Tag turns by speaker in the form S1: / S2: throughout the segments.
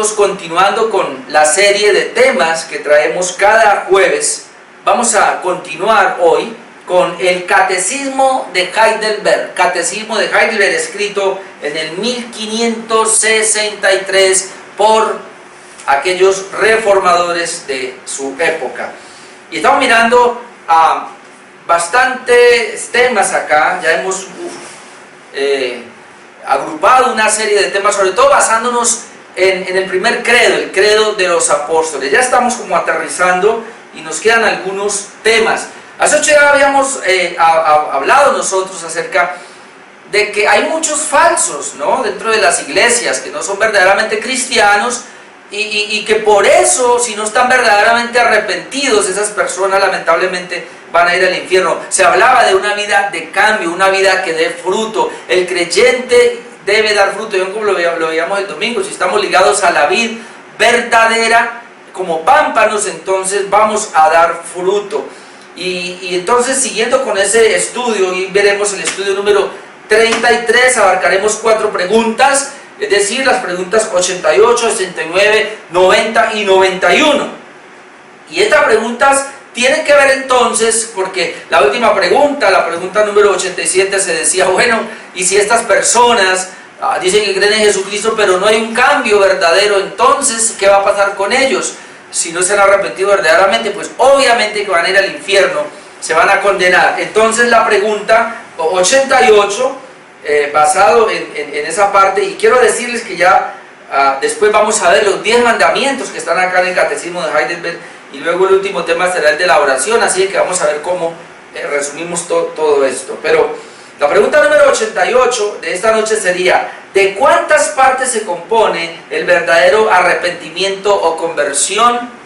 S1: Estamos continuando con la serie de temas que traemos cada jueves. Vamos a continuar hoy con el Catecismo de Heidelberg. Catecismo de Heidelberg, escrito en el 1563 por aquellos reformadores de su época. Y estamos mirando a bastantes temas acá. Ya hemos agrupado una serie de temas, sobre todo basándonos en el primer credo, el credo de los apóstoles. Ya estamos como aterrizando y nos quedan algunos temas. Hace 8 días habíamos hablado nosotros acerca de que hay muchos falsos, ¿no?, dentro de las iglesias, que no son verdaderamente cristianos y que por eso, si no están verdaderamente arrepentidos, esas personas lamentablemente van a ir al infierno. Se hablaba de una vida de cambio, una vida que dé fruto. El creyente debe dar fruto. Yo como lo veíamos el domingo, si estamos ligados a la vid verdadera, como pámpanos, entonces vamos a dar fruto. Y entonces, siguiendo con ese estudio, y veremos el estudio número 33, abarcaremos 4 preguntas, es decir, las preguntas 88, 69, 90 y 91. Y estas preguntas tienen que ver entonces, porque la última pregunta, la pregunta número 87, se decía, bueno, y si estas personas dicen que creen en Jesucristo, pero no hay un cambio verdadero, entonces, ¿qué va a pasar con ellos? Si no se han arrepentido verdaderamente, pues obviamente que van a ir al infierno, se van a condenar. Entonces la pregunta 88, basado en esa parte, y quiero decirles que ya después vamos a ver los 10 mandamientos que están acá en el Catecismo de Heidelberg, y luego el último tema será el de la oración, así que vamos a ver cómo resumimos todo esto. Pero la pregunta número 88 de esta noche sería: ¿de cuántas partes se compone el verdadero arrepentimiento o conversión?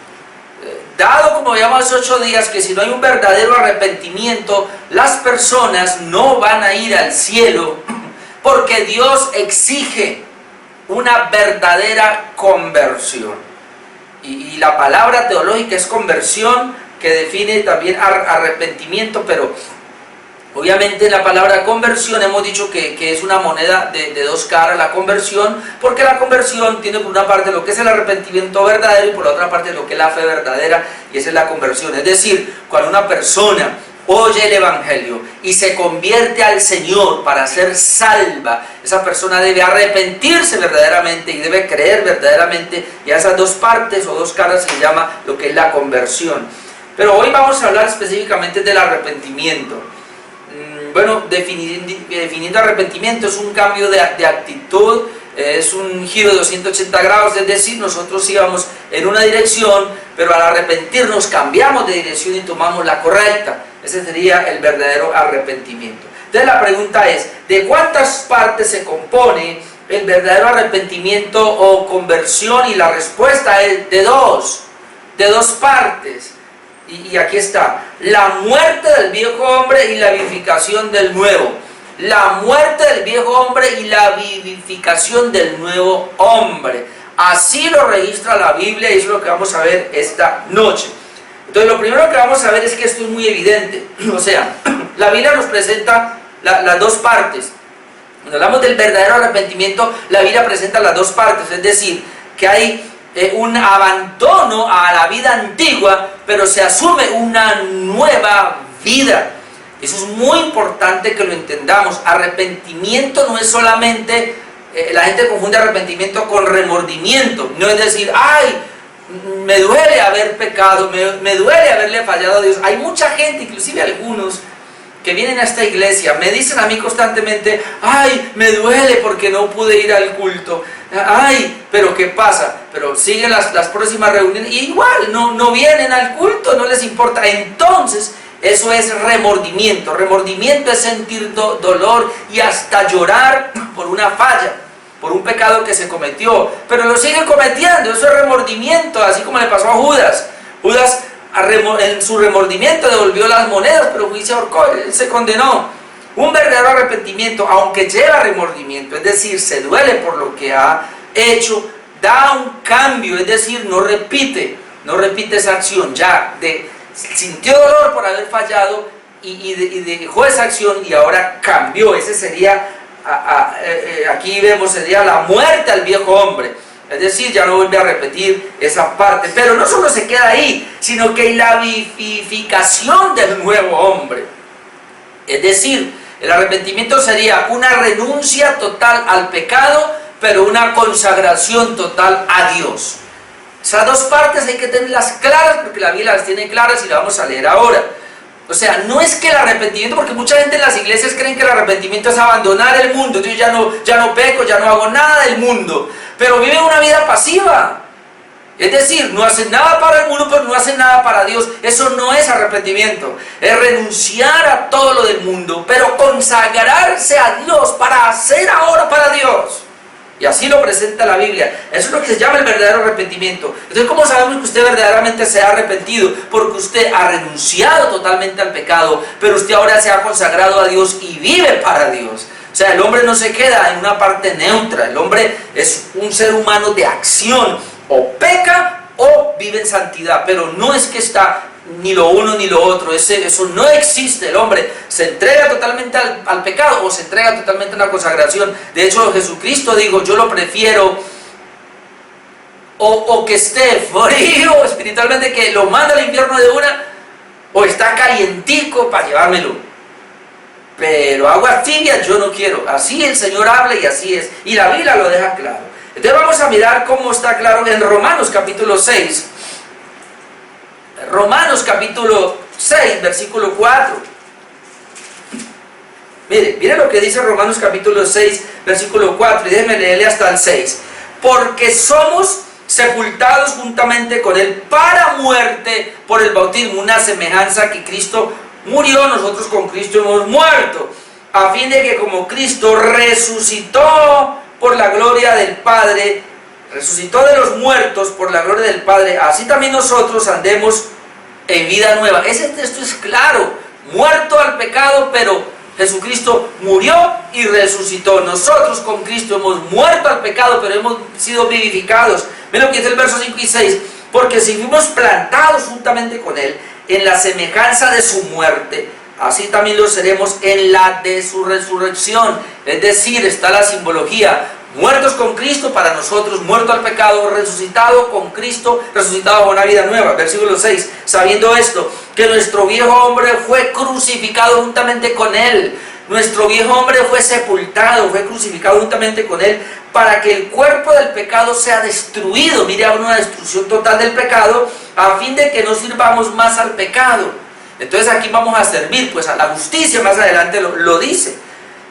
S1: Dado, como veíamos hace 8 días, que si no hay un verdadero arrepentimiento, las personas no van a ir al cielo, porque Dios exige una verdadera conversión. Y la palabra teológica es conversión, que define también arrepentimiento, pero obviamente la palabra conversión hemos dicho que es una moneda de 2 caras, la conversión, porque la conversión tiene por una parte lo que es el arrepentimiento verdadero y por la otra parte lo que es la fe verdadera, y esa es la conversión. Es decir, cuando una persona oye el Evangelio y se convierte al Señor para ser salva, esa persona debe arrepentirse verdaderamente y debe creer verdaderamente, y a esas 2 partes o 2 caras se llama lo que es la conversión. Pero hoy vamos a hablar específicamente del arrepentimiento. Bueno, definiendo arrepentimiento, es un cambio de actitud, es un giro de 280 grados, es decir, nosotros íbamos en una dirección, pero al arrepentirnos cambiamos de dirección y tomamos la correcta. Ese sería el verdadero arrepentimiento. Entonces la pregunta es: ¿de cuántas partes se compone el verdadero arrepentimiento o conversión? Y la respuesta es de 2 partes. Y aquí está: la muerte del viejo hombre y la vivificación del nuevo. La muerte del viejo hombre y la vivificación del nuevo hombre. Así lo registra la Biblia, y eso es lo que vamos a ver esta noche. Entonces lo primero que vamos a ver es que esto es muy evidente. O sea, la Biblia nos presenta las 2 partes. Cuando hablamos del verdadero arrepentimiento, la Biblia presenta las 2 partes, es decir, que hay un abandono a la vida antigua, pero se asume una nueva vida. Eso es muy importante que lo entendamos. Arrepentimiento no es solamente, la gente confunde arrepentimiento con remordimiento. No es decir, ay, me duele haber pecado, me duele haberle fallado a Dios. Hay mucha gente, inclusive algunos, que vienen a esta iglesia, me dicen a mí constantemente, ay, me duele porque no pude ir al culto, ay, pero ¿qué pasa? Pero siguen las próximas reuniones y igual no vienen al culto, no les importa. Entonces eso es remordimiento. Remordimiento es sentir dolor y hasta llorar por una falla, por un pecado que se cometió, pero lo sigue cometiendo. Eso es remordimiento, así como le pasó a Judas. Judas en su remordimiento devolvió las monedas, pero fue y se ahorcó, él se condenó. Un verdadero arrepentimiento, aunque lleva remordimiento, es decir, se duele por lo que ha hecho, da un cambio, es decir, no repite esa acción. Ya sintió dolor por haber fallado y dejó esa acción y ahora cambió. Ese sería, aquí vemos, sería la muerte al viejo hombre. Es decir, ya no vuelve a repetir esa parte. Pero no solo se queda ahí, sino que hay la vivificación del nuevo hombre. Es decir, el arrepentimiento sería una renuncia total al pecado, pero una consagración total a Dios. Esas dos partes hay que tenerlas claras, porque la Biblia las tiene claras y las vamos a leer ahora. O sea, no es que el arrepentimiento, porque mucha gente en las iglesias creen que el arrepentimiento es abandonar el mundo. Entonces ya no peco, ya no hago nada del mundo, pero viven una vida pasiva. Es decir, no hacen nada para el mundo, pero no hacen nada para Dios. Eso no es arrepentimiento. Es renunciar a todo lo del mundo, pero consagrarse a Dios para hacer ahora para Dios. Y así lo presenta la Biblia. Eso es lo que se llama el verdadero arrepentimiento. Entonces, ¿cómo sabemos que usted verdaderamente se ha arrepentido? Porque usted ha renunciado totalmente al pecado, pero usted ahora se ha consagrado a Dios y vive para Dios. O sea, el hombre no se queda en una parte neutra. El hombre es un ser humano de acción. O peca o vive en santidad, pero no es que está ni lo uno ni lo otro. Eso no existe. El hombre se entrega totalmente al pecado o se entrega totalmente a una consagración. De hecho, Jesucristo dijo: yo lo prefiero o que esté frío espiritualmente, que lo manda al infierno de una, o está calientico para llevármelo, pero aguas tibias yo no quiero. Así el Señor habla y así es, y la Biblia lo deja claro. Entonces vamos a mirar cómo está claro en Romanos capítulo 6. Romanos capítulo 6, versículo 4. Mire lo que dice Romanos capítulo 6, versículo 4. Y déjeme leerle hasta el 6. Porque somos sepultados juntamente con Él para muerte por el bautismo. Una semejanza que Cristo murió, nosotros con Cristo hemos muerto. A fin de que como Cristo resucitó por la gloria del Padre, resucitó de los muertos por la gloria del Padre, así también nosotros andemos en vida nueva. Ese texto es claro: muerto al pecado, pero Jesucristo murió y resucitó. Nosotros con Cristo hemos muerto al pecado, pero hemos sido vivificados. Miren lo que dice el verso 5 y 6. Porque si fuimos plantados juntamente con Él en la semejanza de su muerte, así también lo seremos en la de su resurrección. Es decir, está la simbología: muertos con Cristo para nosotros, muerto al pecado, resucitado con Cristo, resucitado a una vida nueva. Versículo 6, sabiendo esto, que nuestro viejo hombre fue crucificado juntamente con Él. Nuestro viejo hombre fue sepultado, fue crucificado juntamente con Él, para que el cuerpo del pecado sea destruido. Mire, habrá una destrucción total del pecado, a fin de que no sirvamos más al pecado. Entonces aquí vamos a servir pues a la justicia. Más adelante lo dice.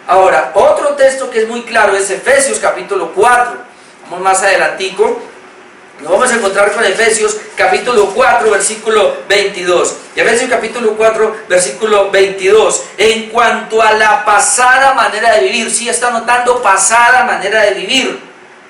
S1: Ahora, otro texto que es muy claro es Efesios capítulo 4. Vamos más adelantico. Nos vamos a encontrar con Efesios capítulo 4 versículo 22. Y Efesios capítulo 4 versículo 22. En cuanto a la pasada manera de vivir. ¿Sí está notando? Pasada manera de vivir.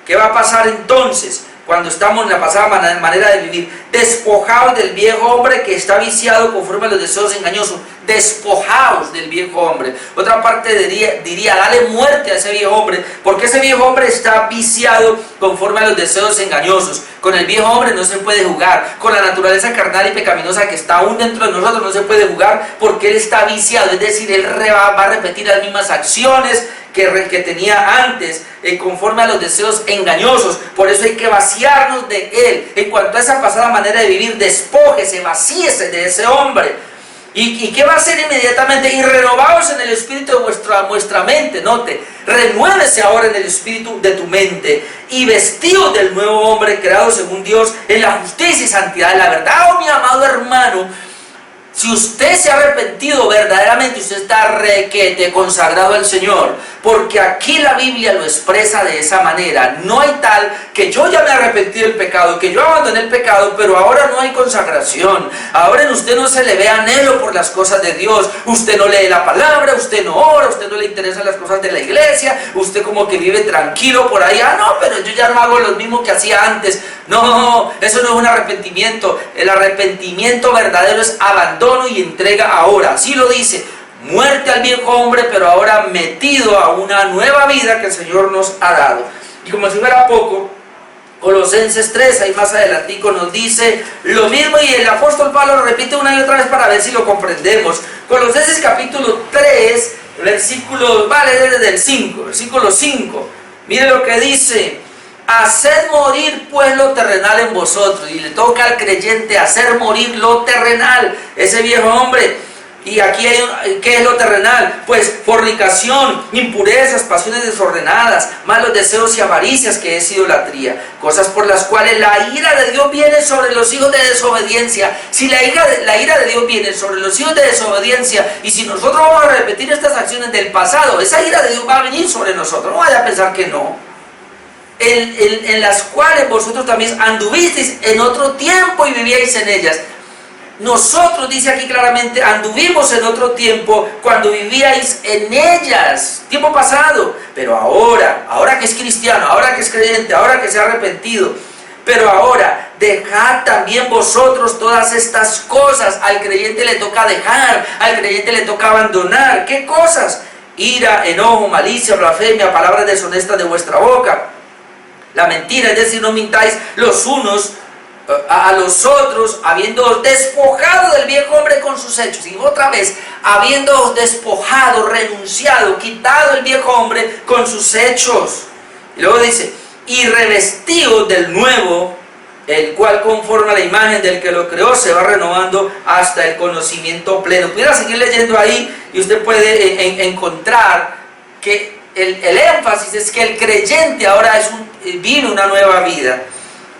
S1: ¿Qué va a pasar entonces cuando estamos en la pasada manera de vivir? Despojaos del viejo hombre que está viciado conforme a los deseos engañosos. Despojaos del viejo hombre. Otra parte diría dale muerte a ese viejo hombre, porque ese viejo hombre está viciado conforme a los deseos engañosos. Con el viejo hombre no se puede jugar. Con la naturaleza carnal y pecaminosa que está aún dentro de nosotros no se puede jugar, porque él está viciado. Es decir, él va a repetir las mismas acciones que tenía antes, conforme a los deseos engañosos. Por eso hay que vaciarnos de él. En cuanto a esa pasada manera de vivir, despójese, vacíese de ese hombre. ¿Y qué va a hacer inmediatamente? Y renovaos en el espíritu de vuestra mente. Note, renuévese ahora en el espíritu de tu mente, y vestidos del nuevo hombre creado según Dios en la justicia y santidad de la verdad. Oh, mi amado hermano, si usted se ha arrepentido verdaderamente, usted está requete consagrado al Señor, porque aquí la Biblia lo expresa de esa manera. No hay tal que yo ya me arrepentí del pecado, que yo abandoné el pecado, pero ahora no hay consagración. Ahora en usted no se le ve anhelo por las cosas de Dios. Usted no lee la palabra, usted no ora, usted no le interesan las cosas de la iglesia, usted como que vive tranquilo por ahí. Ah, no, pero yo ya no hago lo mismo que hacía antes. No, eso no es un arrepentimiento. El arrepentimiento verdadero es abandono y entrega ahora. Así lo dice: muerte al viejo hombre, pero ahora metido a una nueva vida que el Señor nos ha dado. Y como si fuera poco, Colosenses 3, ahí más adelantico, nos dice lo mismo, y el apóstol Pablo lo repite una y otra vez para ver si lo comprendemos. Colosenses capítulo 3, versículo, vale, desde el 5, versículo 5. Mire lo que dice: haced morir pues lo terrenal en vosotros. Y le toca al creyente hacer morir lo terrenal, ese viejo hombre. Y aquí ¿qué es lo terrenal? Pues fornicación, impurezas, pasiones desordenadas, malos deseos y avaricias, que es idolatría, cosas por las cuales la ira de Dios viene sobre los hijos de desobediencia. Si la ira de Dios viene sobre los hijos de desobediencia, y si nosotros vamos a repetir estas acciones del pasado, esa ira de Dios va a venir sobre nosotros. No vaya a pensar que no. En las cuales vosotros también anduvisteis en otro tiempo y vivíais en ellas. Nosotros, dice aquí claramente, anduvimos en otro tiempo cuando vivíais en ellas, tiempo pasado, pero ahora que es cristiano, ahora que es creyente, ahora que se ha arrepentido, pero ahora dejad también vosotros todas estas cosas. Al creyente le toca dejar, al creyente le toca abandonar. ¿Qué cosas? Ira, enojo, malicia, blasfemia, palabras deshonestas de vuestra boca. La mentira, es decir, no mintáis los unos a los otros, habiendo despojado del viejo hombre con sus hechos. Y otra vez, habiendo despojado, renunciado, quitado el viejo hombre con sus hechos. Y luego dice, y revestido del nuevo, el cual conforme a la imagen del que lo creó se va renovando hasta el conocimiento pleno. Pudiera seguir leyendo ahí y usted puede encontrar que el énfasis es que el creyente ahora vive una nueva vida.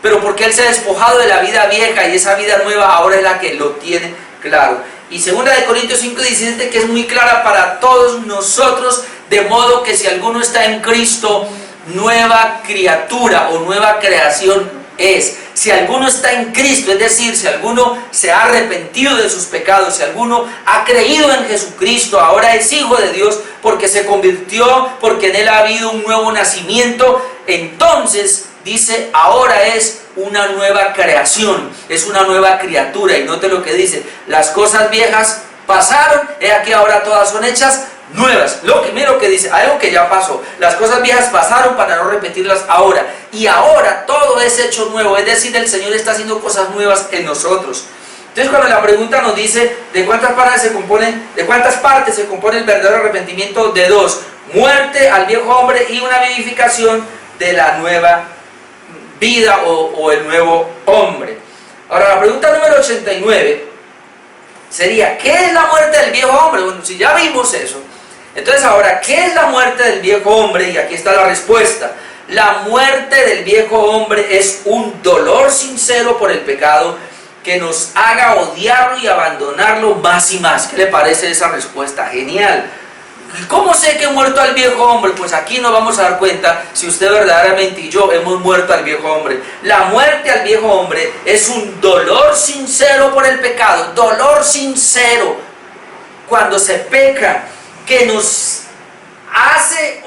S1: Pero porque él se ha despojado de la vida vieja, y esa vida nueva ahora es la que lo tiene claro. Y 2 Corintios 5:17, que es muy clara para todos nosotros, de modo que si alguno está en Cristo, nueva criatura o nueva creación es. Si alguno está en Cristo, es decir, si alguno se ha arrepentido de sus pecados, si alguno ha creído en Jesucristo, ahora es hijo de Dios porque se convirtió, porque en él ha habido un nuevo nacimiento, entonces dice, ahora es una nueva creación, es una nueva criatura. Y note lo que dice, las cosas viejas pasaron, he aquí ahora todas son hechas nuevas. Lo primero que dice, algo que ya pasó, las cosas viejas pasaron para no repetirlas ahora, y ahora todo es hecho nuevo, es decir, el Señor está haciendo cosas nuevas en nosotros. Entonces, cuando la pregunta nos dice de cuántas partes se compone el verdadero arrepentimiento, de dos: muerte al viejo hombre y una vivificación de la nueva vida o el nuevo hombre. Ahora, la pregunta número 89 sería, ¿qué es la muerte del viejo hombre? Bueno, si ya vimos eso, entonces ahora, ¿qué es la muerte del viejo hombre? Y aquí está la respuesta. La muerte del viejo hombre es un dolor sincero por el pecado que nos haga odiarlo y abandonarlo más y más. ¿Qué le parece esa respuesta? Genial. ¿Cómo sé que he muerto al viejo hombre? Pues aquí nos vamos a dar cuenta si usted verdaderamente y yo hemos muerto al viejo hombre. La muerte al viejo hombre es un dolor sincero por el pecado, dolor sincero cuando se peca, que nos hace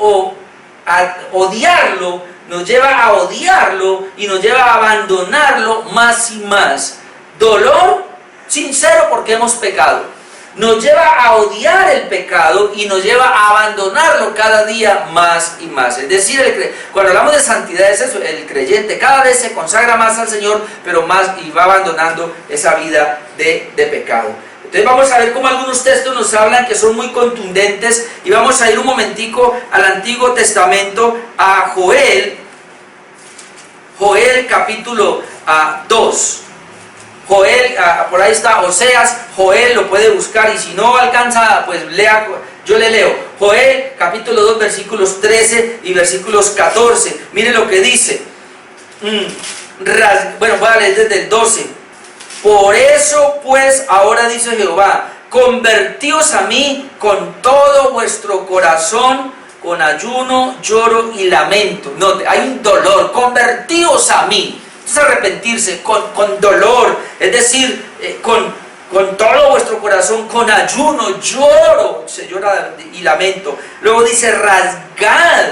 S1: odiarlo, nos lleva a odiarlo y nos lleva a abandonarlo más y más. Dolor sincero porque hemos pecado. Nos lleva a odiar el pecado y nos lleva a abandonarlo cada día más y más. Es decir, cuando hablamos de santidad es eso, el creyente cada vez se consagra más al Señor, pero más, y va abandonando esa vida de pecado. Entonces vamos a ver cómo algunos textos nos hablan que son muy contundentes, y vamos a ir un momentico al Antiguo Testamento, a Joel capítulo 2. Joel, por ahí está Oseas, Joel lo puede buscar, y si no alcanza, pues lea, yo le leo. Joel capítulo 2 versículos 13 y versículos 14. Miren lo que dice. Bueno, voy a leer desde el 12. Por eso pues ahora dice Jehová, convertíos a mí con todo vuestro corazón, con ayuno, lloro y lamento. No, hay un dolor, convertíos a mí. Es arrepentirse con dolor, es decir, con todo vuestro corazón, con ayuno, lloro, se llora y lamento. Luego dice, rasgad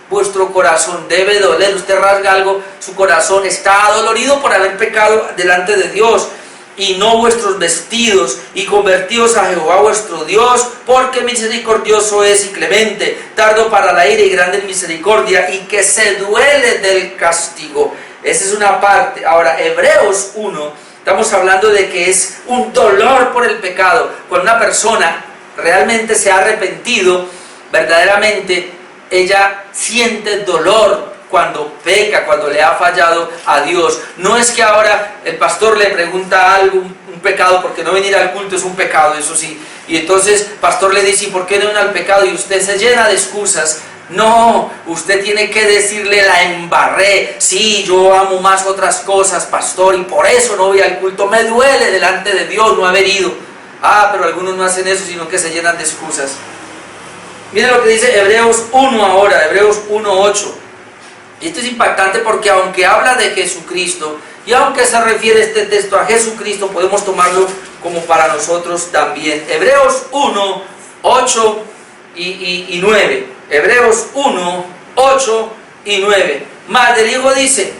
S1: vuestro corazón, debe doler. Usted rasga algo, su corazón está adolorido por haber pecado delante de Dios. Y no vuestros vestidos, y convertíos a Jehová vuestro Dios, porque misericordioso es y clemente, tardo para la ira y grande en misericordia, y que se duele del castigo. Esa es una parte. Ahora, Hebreos 1, estamos hablando de que es un dolor por el pecado. Cuando una persona realmente se ha arrepentido, verdaderamente ella siente dolor cuando peca, cuando le ha fallado a Dios. No es que ahora el pastor le pregunta algo, un pecado, porque no venir al culto es un pecado, eso sí. Y entonces el pastor le dice, ¿y por qué no viene al pecado? Y usted se llena de excusas. No, usted tiene que decirle, la embarré, sí, yo amo más otras cosas, pastor, y por eso no voy al culto, me duele delante de Dios no haber ido. Pero algunos no hacen eso, sino que se llenan de excusas. Miren lo que dice Hebreos 1 ahora, Hebreos 1:8. Y esto es impactante porque aunque habla de Jesucristo, y aunque se refiere este texto a Jesucristo, podemos tomarlo como para nosotros también. Hebreos 1:8 y 9. Hebreos 1:8 y 9. Mas del Hijo dice,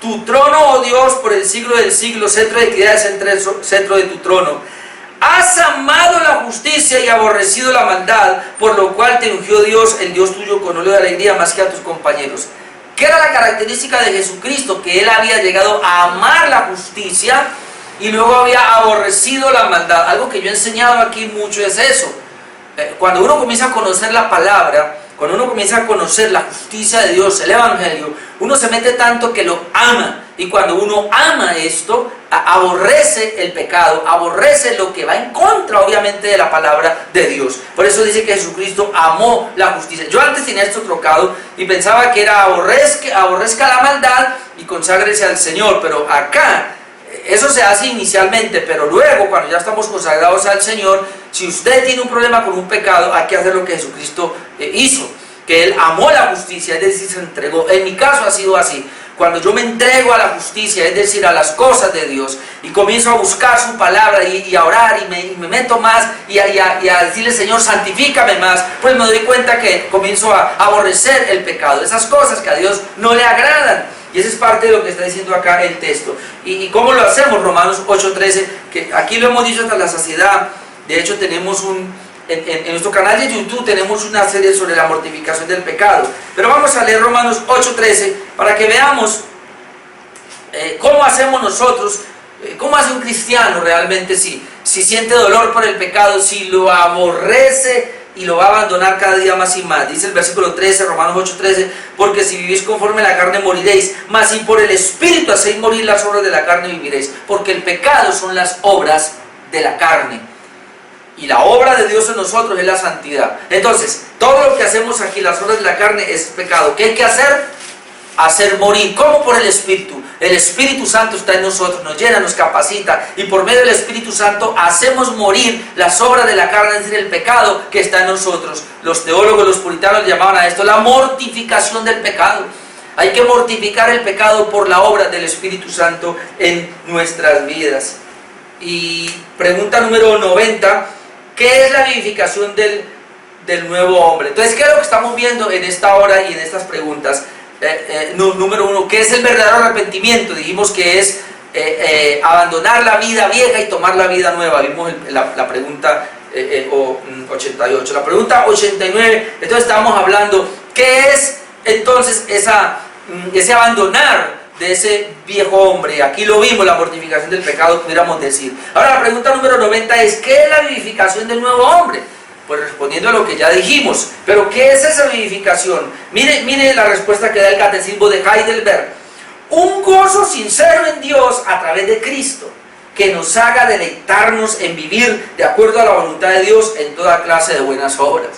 S1: tu trono, oh Dios, por el siglo del siglo, centro de equidad es centro de tu trono. Has amado la justicia y aborrecido la maldad, por lo cual te ungió Dios, el Dios tuyo, con óleo de alegría más que a tus compañeros. ¿Qué era la característica de Jesucristo? Que Él había llegado a amar la justicia y luego había aborrecido la maldad. Algo que yo he enseñado aquí mucho es eso. Cuando uno comienza a conocer la palabra, cuando uno comienza a conocer la justicia de Dios, el Evangelio, uno se mete tanto que lo ama. Y cuando uno ama esto, aborrece el pecado, aborrece lo que va en contra, obviamente, de la palabra de Dios. Por eso dice que Jesucristo amó la justicia. Yo antes tenía esto trocado y pensaba que era aborrezca la maldad y conságrese al Señor. Pero acá, eso se hace inicialmente, pero luego, cuando ya estamos consagrados al Señor, si usted tiene un problema con un pecado, hay que hacer lo que Jesucristo hizo. Que Él amó la justicia, es decir, se entregó. En mi caso ha sido así. Cuando yo me entrego a la justicia, es decir, a las cosas de Dios, y comienzo a buscar su palabra y a orar y me meto más y a decirle, Señor, santifícame más, pues me doy cuenta que comienzo a aborrecer el pecado, esas cosas que a Dios no le agradan. Y esa es parte de lo que está diciendo acá el texto. ¿Y cómo lo hacemos? Romanos 8:13, que aquí lo hemos dicho hasta la saciedad. De hecho, tenemos en nuestro canal de YouTube tenemos una serie sobre la mortificación del pecado. Pero vamos a leer Romanos 8:13 para que veamos cómo hacemos nosotros, cómo hace un cristiano realmente si siente dolor por el pecado, si lo aborrece y lo va a abandonar cada día más y más. Dice el versículo 13, Romanos 8:13, porque si vivís conforme a la carne moriréis, mas si por el Espíritu hacéis morir las obras de la carne viviréis, porque el pecado son las obras de la carne. Y la obra de Dios en nosotros es la santidad. Entonces, todo lo que hacemos aquí, las obras de la carne, es pecado. ¿Qué hay que hacer? Hacer morir. ¿Cómo? Por el Espíritu. El Espíritu Santo está en nosotros, nos llena, nos capacita. Y por medio del Espíritu Santo hacemos morir las obras de la carne, es decir, el pecado que está en nosotros. Los teólogos, los puritanos llamaban a esto la mortificación del pecado. Hay que mortificar el pecado por la obra del Espíritu Santo en nuestras vidas. Y pregunta número 90. ¿Qué es la vivificación del nuevo hombre? Entonces, ¿qué es lo que estamos viendo en esta hora y en estas preguntas? Número 1, ¿qué es el verdadero arrepentimiento? Dijimos que es abandonar la vida vieja y tomar la vida nueva. Vimos la pregunta 88. La pregunta 89, entonces estábamos hablando, ¿qué es entonces ese abandonar de ese viejo hombre? Aquí lo vimos, la mortificación del pecado, pudiéramos decir. Ahora la pregunta número 90 es, ¿qué es la vivificación del nuevo hombre? Pues respondiendo a lo que ya dijimos, pero ¿qué es esa vivificación? Mire la respuesta que da el Catecismo de Heidelberg. Un gozo sincero en Dios a través de Cristo, que nos haga deleitarnos en vivir de acuerdo a la voluntad de Dios en toda clase de buenas obras.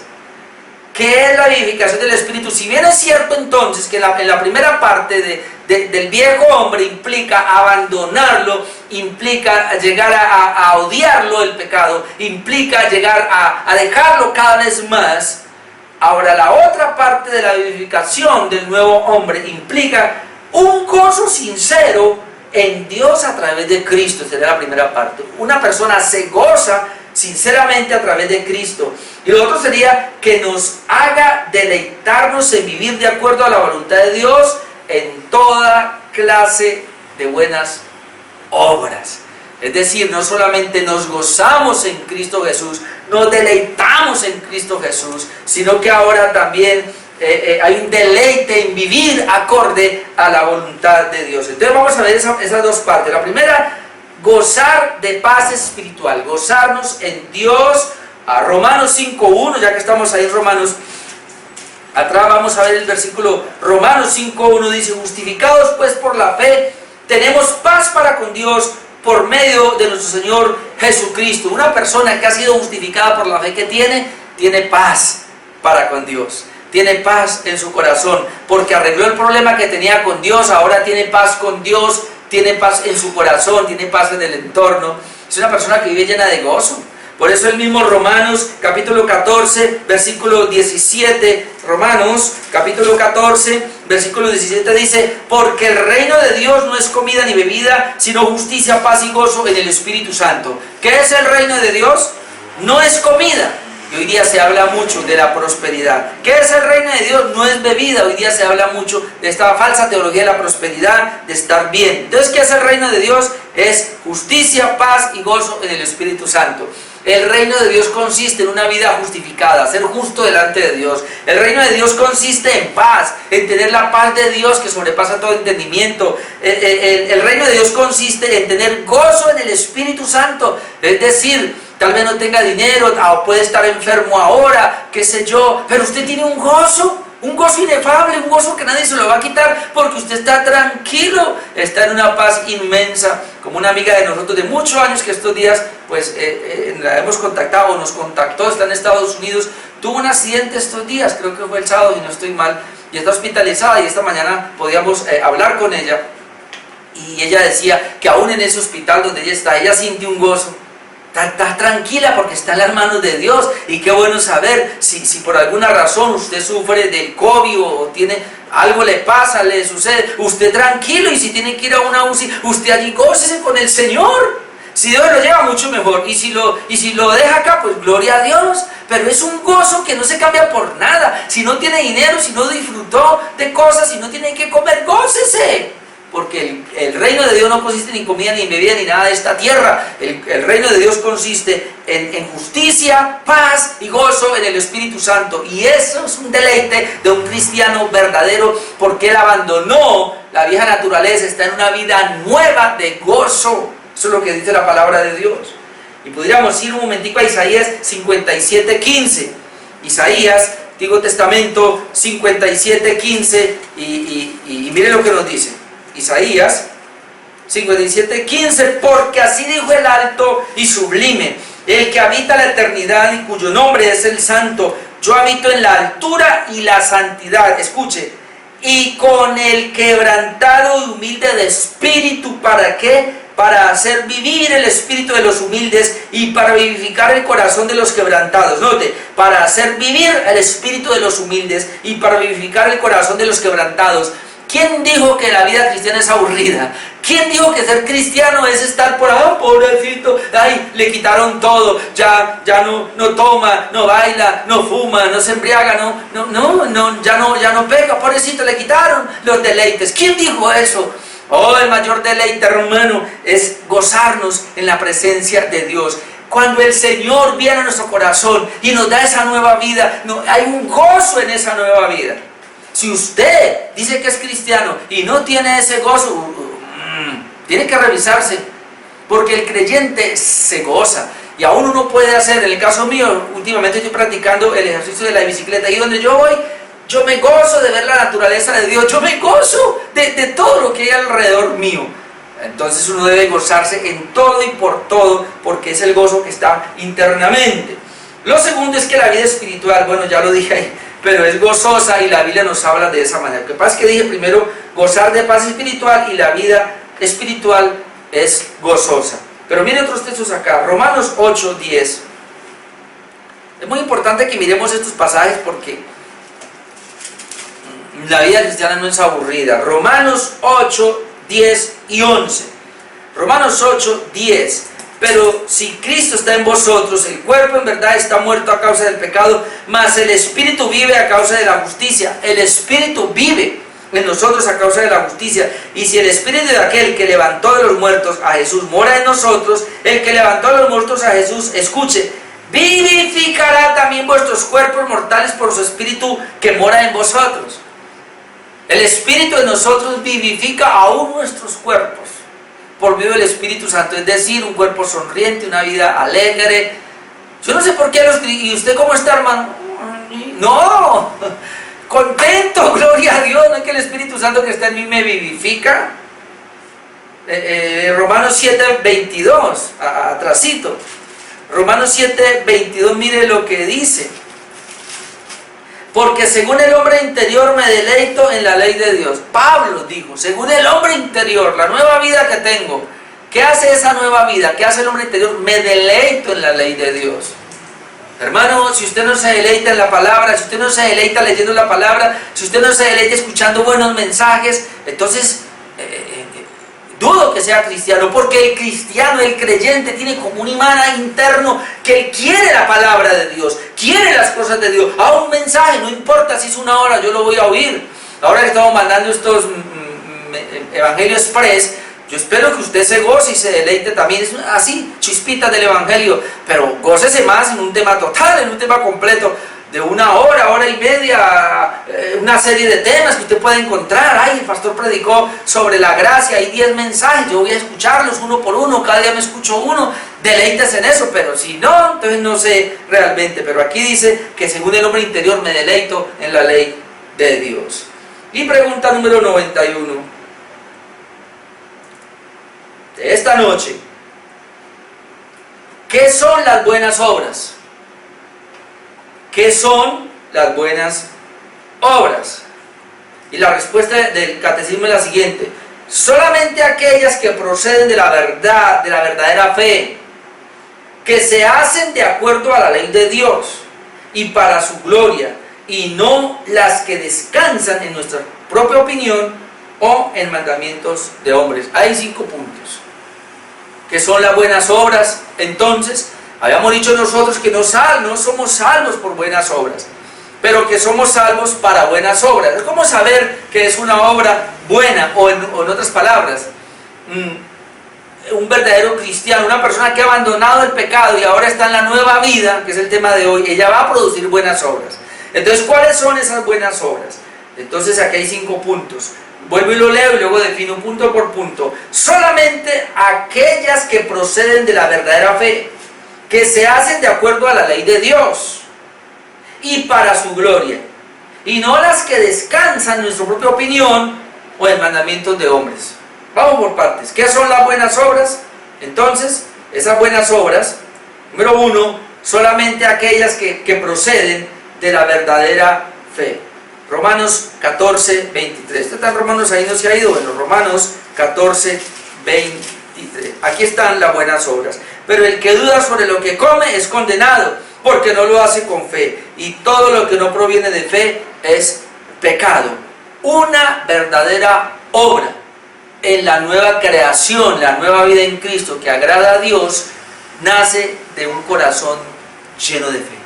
S1: ¿Qué es la vivificación del Espíritu? Si bien es cierto entonces que en la primera parte del viejo hombre implica abandonarlo, implica llegar a odiarlo, el pecado, implica llegar a dejarlo cada vez más. Ahora la otra parte de la vivificación del nuevo hombre implica un gozo sincero en Dios a través de Cristo. Sería la primera parte. Una persona se goza sinceramente a través de Cristo. Y lo otro sería que nos haga deleitarnos en vivir de acuerdo a la voluntad de Dios en toda clase de buenas obras. Es decir, no solamente nos gozamos en Cristo Jesús, nos deleitamos en Cristo Jesús, sino que ahora también hay un deleite en vivir acorde a la voluntad de Dios. Entonces vamos a ver esas dos partes. La primera, gozar de paz espiritual, gozarnos en Dios. A Romanos 5:1, ya que estamos ahí en Romanos, Atrás vamos a ver el versículo Romanos 5:1, dice: justificados pues por la fe, tenemos paz para con Dios por medio de nuestro Señor Jesucristo. Una persona que ha sido justificada por la fe que tiene paz para con Dios. Tiene paz en su corazón, porque arregló el problema que tenía con Dios, ahora tiene paz con Dios, tiene paz en su corazón, tiene paz en el entorno. Es una persona que vive llena de gozo. Por eso el mismo Romanos capítulo 14, versículo 17, Romanos capítulo 14, versículo 17 dice: porque el reino de Dios no es comida ni bebida, sino justicia, paz y gozo en el Espíritu Santo. ¿Qué es el reino de Dios? No es comida. Y hoy día se habla mucho de la prosperidad. ¿Qué es el reino de Dios? No es bebida. Hoy día se habla mucho de esta falsa teología de la prosperidad, de estar bien. Entonces, ¿qué es el reino de Dios? Es justicia, paz y gozo en el Espíritu Santo. El reino de Dios consiste en una vida justificada, ser justo delante de Dios. El reino de Dios consiste en paz, en tener la paz de Dios que sobrepasa todo entendimiento. El reino de Dios consiste en tener gozo en el Espíritu Santo. Es decir, tal vez no tenga dinero o puede estar enfermo ahora, qué sé yo, pero usted tiene un gozo inefable, un gozo que nadie se lo va a quitar, porque usted está tranquilo, está en una paz inmensa. Como una amiga de nosotros de muchos años que estos días pues la hemos contactado, nos contactó, está en Estados Unidos, tuvo un accidente estos días, creo que fue el sábado y no estoy mal, y está hospitalizada, y esta mañana podíamos hablar con ella, y ella decía que aún en ese hospital donde ella está, ella siente un gozo. Está tranquila porque está en las manos de Dios. Y qué bueno saber, si por alguna razón usted sufre del COVID o tiene algo, le pasa, le sucede, usted tranquilo, y si tiene que ir a una UCI, usted allí gócese con el Señor. Si Dios lo lleva, mucho mejor, y si lo deja acá, pues gloria a Dios. Pero es un gozo que no se cambia por nada. Si no tiene dinero, si no disfrutó de cosas, si no tiene que comer, gócese. Porque el reino de Dios no consiste ni en comida, ni en bebida, ni nada de esta tierra. El reino de Dios consiste en justicia, paz y gozo en el Espíritu Santo. Y eso es un deleite de un cristiano verdadero, porque él abandonó la vieja naturaleza, está en una vida nueva de gozo. Eso es lo que dice la palabra de Dios. Y podríamos ir un momentico a Isaías 57:15. Isaías, Antiguo Testamento 57:15, y miren lo que nos dice. Isaías 57:15: porque así dijo el alto y sublime, el que habita la eternidad y cuyo nombre es el Santo: yo habito en la altura y la santidad. Escuche: y con el quebrantado y humilde de espíritu. ¿Para qué? Para hacer vivir el espíritu de los humildes y para vivificar el corazón de los quebrantados. Note: para hacer vivir el espíritu de los humildes y para vivificar el corazón de los quebrantados. ¿Quién dijo que la vida cristiana es aburrida? ¿Quién dijo que ser cristiano es estar por ahí, pobrecito, ay, le quitaron todo, ya no toma, no baila, no fuma, no se embriaga, ya no peca, pobrecito, le quitaron los deleites? ¿Quién dijo eso? Oh, el mayor deleite, hermano, es gozarnos en la presencia de Dios. Cuando el Señor viene a nuestro corazón y nos da esa nueva vida, hay un gozo en esa nueva vida. Si usted dice que es cristiano y no tiene ese gozo, tiene que revisarse, porque el creyente se goza. Y aún uno puede hacer, en el caso mío, últimamente estoy practicando el ejercicio de la bicicleta, y donde yo voy, yo me gozo de ver la naturaleza de Dios, yo me gozo de todo lo que hay alrededor mío. Entonces uno debe gozarse en todo y por todo, porque es el gozo que está internamente. Lo segundo es que la vida espiritual, bueno, ya lo dije ahí, pero es gozosa, y la Biblia nos habla de esa manera. Lo que pasa es que dije primero gozar de paz espiritual, y la vida espiritual es gozosa. Pero miren otros textos acá, Romanos 8:10. Es muy importante que miremos estos pasajes porque la vida cristiana no es aburrida. Romanos 8:10 y 11. Romanos 8:10. Pero si Cristo está en vosotros, el cuerpo en verdad está muerto a causa del pecado, mas el Espíritu vive a causa de la justicia. El Espíritu vive en nosotros a causa de la justicia. Y si el Espíritu de aquel que levantó de los muertos a Jesús mora en nosotros, el que levantó de los muertos a Jesús, escuche, vivificará también vuestros cuerpos mortales por su Espíritu que mora en vosotros. El Espíritu de nosotros vivifica aún nuestros cuerpos por medio del Espíritu Santo, es decir, un cuerpo sonriente, una vida alegre. Yo no sé por qué ¿y usted cómo está, hermano? No, contento, gloria a Dios, no es que el Espíritu Santo que está en mí me vivifica. Romanos 7:22, atrasito. Romanos 7:22, mire lo que dice. Porque según el hombre interior me deleito en la ley de Dios. Pablo dijo, según el hombre interior, la nueva vida que tengo. ¿Qué hace esa nueva vida? ¿Qué hace el hombre interior? Me deleito en la ley de Dios. Hermano, si usted no se deleita en la palabra, si usted no se deleita leyendo la palabra, si usted no se deleita escuchando buenos mensajes, entonces dudo que sea cristiano, porque el cristiano, el creyente, tiene como un imán interno que él quiere la palabra de Dios, quiere las cosas de Dios. A un mensaje, no importa si es una hora, yo lo voy a oír. Ahora que estamos mandando estos Evangelio Express, yo espero que usted se goce y se deleite también, es así, chispitas del Evangelio, pero gócese más en un tema total, en un tema completo, de una hora, hora y media, una serie de temas que usted puede encontrar. Ay, el pastor predicó sobre la gracia, hay 10 mensajes, yo voy a escucharlos uno por uno, cada día me escucho uno, deleítese en eso, pero si no, entonces no sé realmente. Pero aquí dice que según el hombre interior me deleito en la ley de Dios. Y pregunta número 91 de esta noche: ¿qué son las buenas obras? ¿Qué son las buenas obras? Y la respuesta del catecismo es la siguiente: solamente aquellas que proceden de la verdad, de la verdadera fe, que se hacen de acuerdo a la ley de Dios y para su gloria, y no las que descansan en nuestra propia opinión o en mandamientos de hombres. Hay 5 puntos. ¿Qué son las buenas obras? Entonces, habíamos dicho nosotros que no somos salvos por buenas obras, pero que somos salvos para buenas obras. ¿Cómo saber que es una obra buena? O en otras palabras, un verdadero cristiano, una persona que ha abandonado el pecado y ahora está en la nueva vida, que es el tema de hoy, ella va a producir buenas obras. Entonces, ¿cuáles son esas buenas obras? Entonces, aquí hay 5 puntos. Vuelvo y lo leo y luego defino punto por punto. Solamente aquellas que proceden de la verdadera fe, que se hacen de acuerdo a la ley de Dios y para su gloria, y no las que descansan en nuestra propia opinión o en mandamientos de hombres. Vamos por partes. ¿Qué son las buenas obras? Entonces, esas buenas obras, número 1, solamente aquellas que proceden de la verdadera fe. Romanos 14, 23. Este está en Romanos, ahí no se ha ido. Bueno, Romanos 14, 23. Aquí están las buenas obras. Pero el que duda sobre lo que come es condenado, porque no lo hace con fe. Y todo lo que no proviene de fe es pecado. Una verdadera obra en la nueva creación, la nueva vida en Cristo que agrada a Dios, nace de un corazón lleno de fe.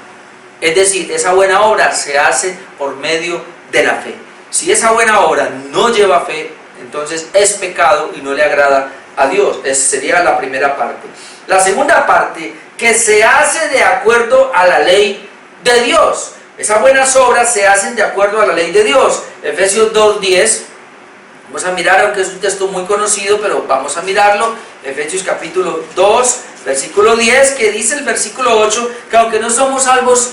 S1: Es decir, esa buena obra se hace por medio de la fe. Si esa buena obra no lleva fe, entonces es pecado y no le agrada a Dios. Esa sería la primera parte. La segunda parte, que se hace de acuerdo a la ley de Dios. Esas buenas obras se hacen de acuerdo a la ley de Dios. Efesios 2:10. Vamos a mirar, aunque es un texto muy conocido, pero vamos a mirarlo. Efesios capítulo 2, versículo 10, que dice el versículo 8, que aunque no somos salvos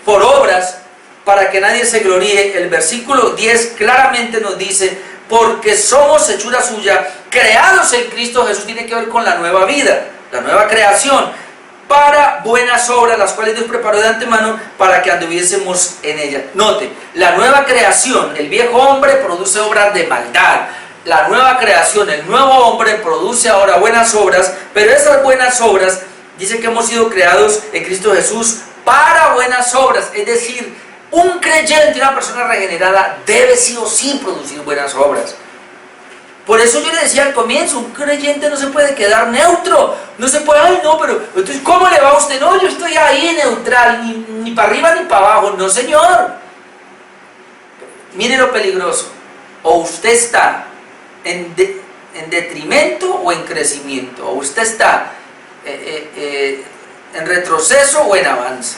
S1: por obras, para que nadie se gloríe, el versículo 10 claramente nos dice, porque somos hechura suya, creados en Cristo Jesús. Tiene que ver con la nueva vida, la nueva creación, para buenas obras, las cuales Dios preparó de antemano para que anduviésemos en ellas. Note, la nueva creación, el viejo hombre produce obras de maldad. La nueva creación, el nuevo hombre produce ahora buenas obras, pero esas buenas obras, dice que hemos sido creados en Cristo Jesús para buenas obras. Es decir, un creyente, una persona regenerada, debe sí o sí producir buenas obras. Por eso yo le decía al comienzo, un creyente no se puede quedar neutro, no se puede, ay no, pero entonces ¿cómo le va a usted? No, yo estoy ahí neutral, ni para arriba ni para abajo. No, señor. Mire lo peligroso, o usted está en detrimento o en crecimiento, o usted está en retroceso o en avance.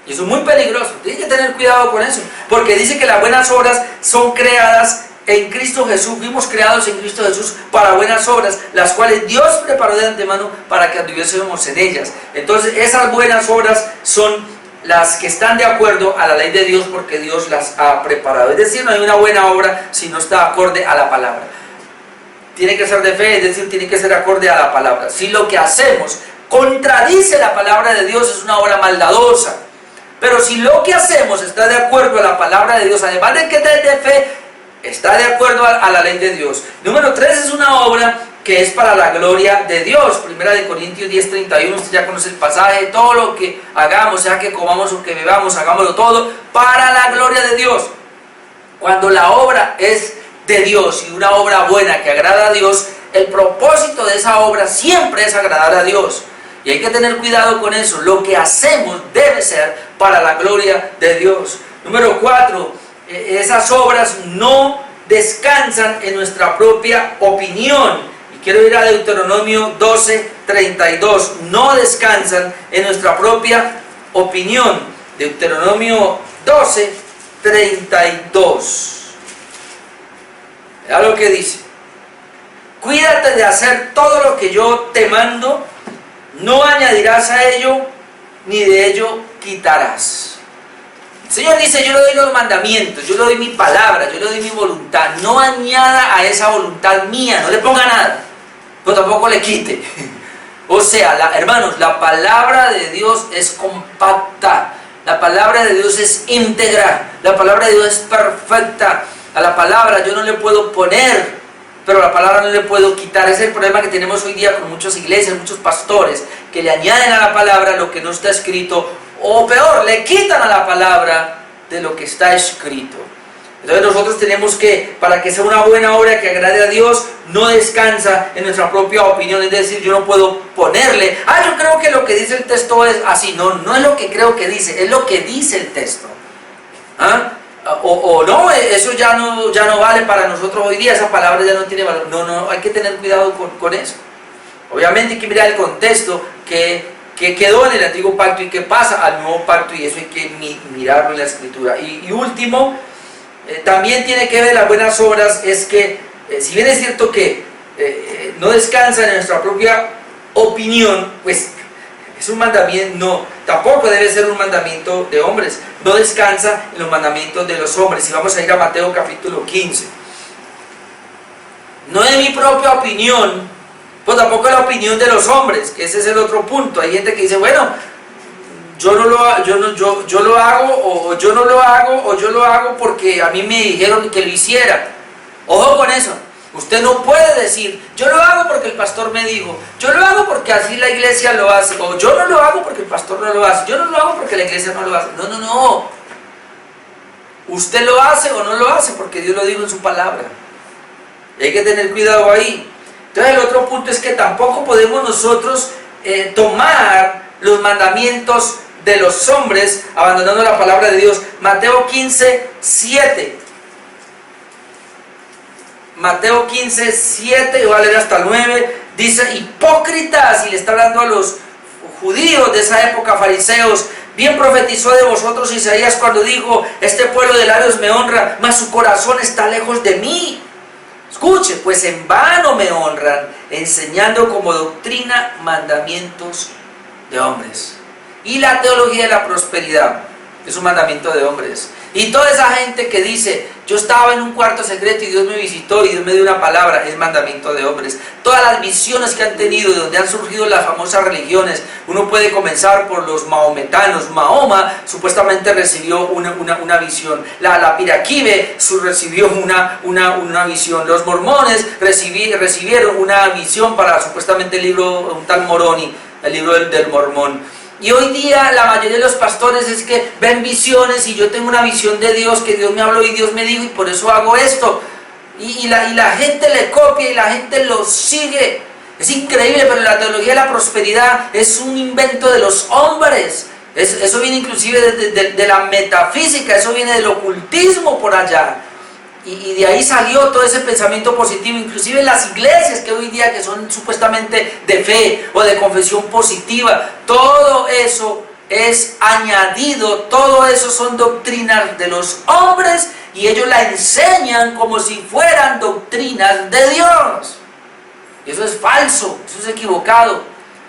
S1: Y eso es muy peligroso, tiene que tener cuidado con eso, porque dice que las buenas obras son creadas en Cristo Jesús. Fuimos creados en Cristo Jesús para buenas obras, las cuales Dios preparó de antemano para que anduviésemos en ellas. Entonces esas buenas obras son las que están de acuerdo a la ley de Dios porque Dios las ha preparado. Es decir, no hay una buena obra si no está acorde a la palabra. Tiene que ser de fe, es decir, tiene que ser acorde a la palabra. Si lo que hacemos contradice la palabra de Dios, es una obra maldadosa. Pero si lo que hacemos está de acuerdo a la palabra de Dios, además de que es de fe, está de acuerdo a la ley de Dios. Número 3 es una obra que es para la gloria de Dios. Primera de Corintios 10:31, usted ya conoce el pasaje. Todo lo que hagamos, sea que comamos o que bebamos, hagámoslo todo para la gloria de Dios. Cuando la obra es de Dios y una obra buena que agrada a Dios, el propósito de esa obra siempre es agradar a Dios. Y hay que tener cuidado con eso. Lo que hacemos debe ser para la gloria de Dios. Número 4, esas obras no descansan en nuestra propia opinión. Y quiero ir a Deuteronomio 12:32. No descansan en nuestra propia opinión. Deuteronomio 12:32. Mira lo que dice. Cuídate de hacer todo lo que yo te mando. No añadirás a ello, ni de ello quitarás. El Señor dice, yo le doy los mandamientos, yo le doy mi palabra, yo le doy mi voluntad. No añada a esa voluntad mía, no le ponga nada, pero tampoco le quite. O sea, hermanos, la palabra de Dios es compacta, la palabra de Dios es íntegra, la palabra de Dios es perfecta. A la palabra yo no le puedo poner, pero la palabra no le puedo quitar. Ese es el problema que tenemos hoy día con muchas iglesias, muchos pastores, que le añaden a la palabra lo que no está escrito, o peor, le quitan a la palabra de lo que está escrito. Entonces nosotros tenemos que, para que sea una buena obra que agrade a Dios, no descansa en nuestra propia opinión. Es decir, yo no puedo ponerle, yo creo que lo que dice el texto es así. No, no es lo que creo que dice, es lo que dice el texto. O no, eso ya no vale para nosotros hoy día, esa palabra ya no tiene valor. No, hay que tener cuidado con eso. Obviamente hay que mirar el contexto que quedó en el antiguo pacto y que pasa al nuevo pacto, y eso hay que mirarlo en la escritura. Y último, también tiene que ver las buenas obras, es que si bien es cierto que no descansa en nuestra propia opinión, pues es un mandamiento, tampoco debe ser un mandamiento de hombres, no descansa en los mandamientos de los hombres. Y vamos a ir a Mateo capítulo 15. No es mi propia opinión, pues tampoco es la opinión de los hombres, que ese es el otro punto. Hay gente que dice, bueno, yo lo hago, o yo no lo hago, o yo lo hago porque a mí me dijeron que lo hiciera. Ojo con eso. Usted no puede decir, yo lo hago porque el pastor me dijo, yo lo hago porque así la iglesia lo hace, o yo no lo hago porque el pastor no lo hace, yo no lo hago porque la iglesia no lo hace. No. Usted lo hace o no lo hace porque Dios lo dijo en su palabra. Y hay que tener cuidado ahí. Entonces el otro punto es que tampoco podemos nosotros tomar los mandamientos de los hombres abandonando la palabra de Dios. Mateo 15:7. Mateo 15:7, voy a leer hasta el 9, dice, hipócritas, y le está hablando a los judíos de esa época, fariseos, bien profetizó de vosotros Isaías cuando dijo, este pueblo de labios me honra, mas su corazón está lejos de mí. Escuche, pues en vano me honran, enseñando como doctrina mandamientos de hombres. Y la teología de la prosperidad es un mandamiento de hombres. Y toda esa gente que dice, yo estaba en un cuarto secreto y Dios me visitó y Dios me dio una palabra, es mandamiento de hombres. Todas las visiones que han tenido, de donde han surgido las famosas religiones, uno puede comenzar por los mahometanos. Mahoma supuestamente recibió una visión. La Piraquive recibió una visión. Los mormones recibieron una visión para supuestamente el libro, un tal Moroni, el libro del Mormón. Y hoy día la mayoría de los pastores es que ven visiones y yo tengo una visión de Dios, que Dios me habló y Dios me dijo y por eso hago esto. Y la gente le copia y la gente lo sigue. Es increíble, pero la teología de la prosperidad es un invento de los hombres. Eso viene inclusive de la metafísica, eso viene del ocultismo por allá. Y de ahí salió todo ese pensamiento positivo, inclusive en las iglesias que hoy día que son supuestamente de fe o de confesión positiva. Todo eso es añadido, todo eso son doctrinas de los hombres y ellos la enseñan como si fueran doctrinas de Dios. Y eso es falso, eso es equivocado.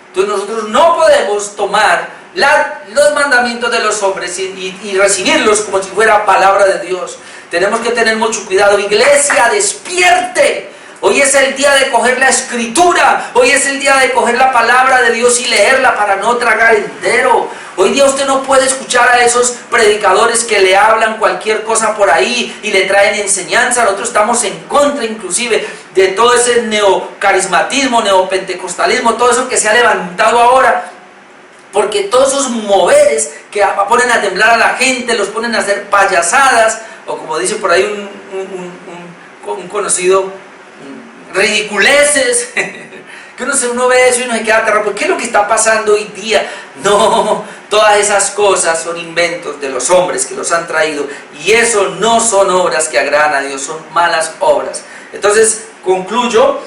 S1: Entonces nosotros no podemos tomar los mandamientos de los hombres y recibirlos como si fuera palabra de Dios. Tenemos que tener mucho cuidado. Iglesia, despierte. Hoy es el día de coger la escritura, hoy es el día de coger la palabra de Dios y leerla para no tragar entero. Hoy día usted no puede escuchar a esos predicadores que le hablan cualquier cosa por ahí y le traen enseñanza. Nosotros estamos en contra inclusive de todo ese neocarismatismo, neopentecostalismo, todo eso que se ha levantado ahora. Porque todos esos moveres que ponen a temblar a la gente, los ponen a hacer payasadas, o como dice por ahí un conocido, ridiculeces, que uno ve eso y uno se queda aterrado. ¿Por qué es lo que está pasando hoy día? No, todas esas cosas son inventos de los hombres que los han traído, y eso no son obras que agradan a Dios, son malas obras. Entonces concluyo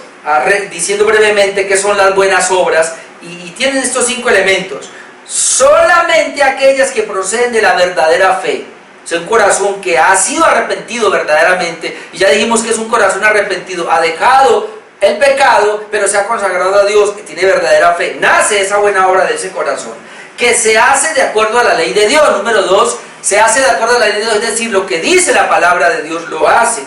S1: diciendo brevemente qué son las buenas obras, y tienen estos 5 elementos. Solamente aquellas que proceden de la verdadera fe. Es un corazón que ha sido arrepentido verdaderamente, y ya dijimos que es un corazón arrepentido, ha dejado el pecado, pero se ha consagrado a Dios, que tiene verdadera fe. Nace esa buena obra de ese corazón, que se hace de acuerdo a la ley de Dios. Número 2, se hace de acuerdo a la ley de Dios, es decir, lo que dice la palabra de Dios lo hace.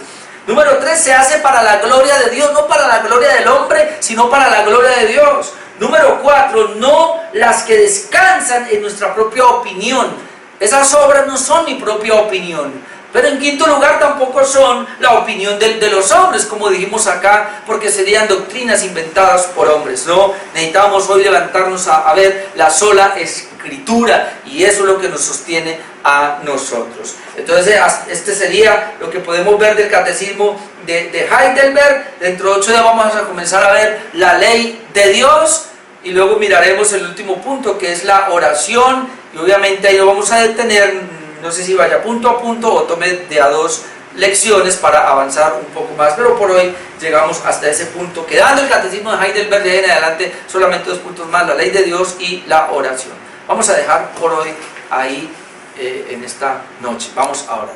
S1: Número 3, se hace para la gloria de Dios, no para la gloria del hombre, sino para la gloria de Dios. Número 4, no las que descansan en nuestra propia opinión. Esas obras no son mi propia opinión. Pero en quinto lugar, tampoco son la opinión de los hombres, como dijimos acá, porque serían doctrinas inventadas por hombres. No, necesitamos hoy levantarnos a ver la sola escritura, y eso es lo que nos sostiene a nosotros. Entonces, este sería lo que podemos ver del catecismo de Heidelberg. Dentro de 8 días vamos a comenzar a ver la ley de Dios, y luego miraremos el último punto, que es la oración, y obviamente ahí lo vamos a detener. No sé si vaya punto a punto o tome de a 2 lecciones para avanzar un poco más, pero por hoy llegamos hasta ese punto, quedando el catecismo de Heidelberg de ahí en adelante solamente 2 puntos más: la ley de Dios y la oración. Vamos a dejar por hoy ahí en esta noche. Vamos a orar.